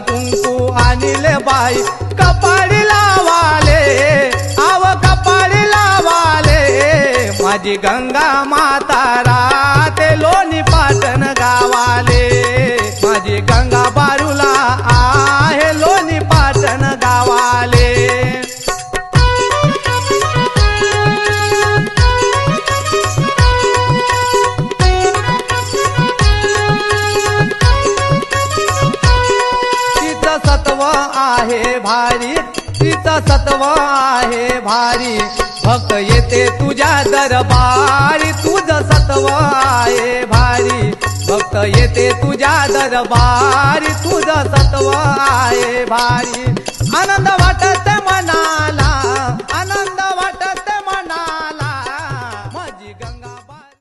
कुंकू आणले बाई कपाळी लावाले, आव कपाळी लावाले, माझी गंगा माता राहते लोणी पाटण गावाले, माझी गंगा बारूला आहे लोणी पाटण गावाले। तिचं सत्व आहे भारी, तिचं सत्व आहे भारी, भक्त येते तुझ्या दरबारी, तुझं सत्व आहे भारी, भक्त येते तुझ्या दरबारी, तुझं सत्व आहे भारी।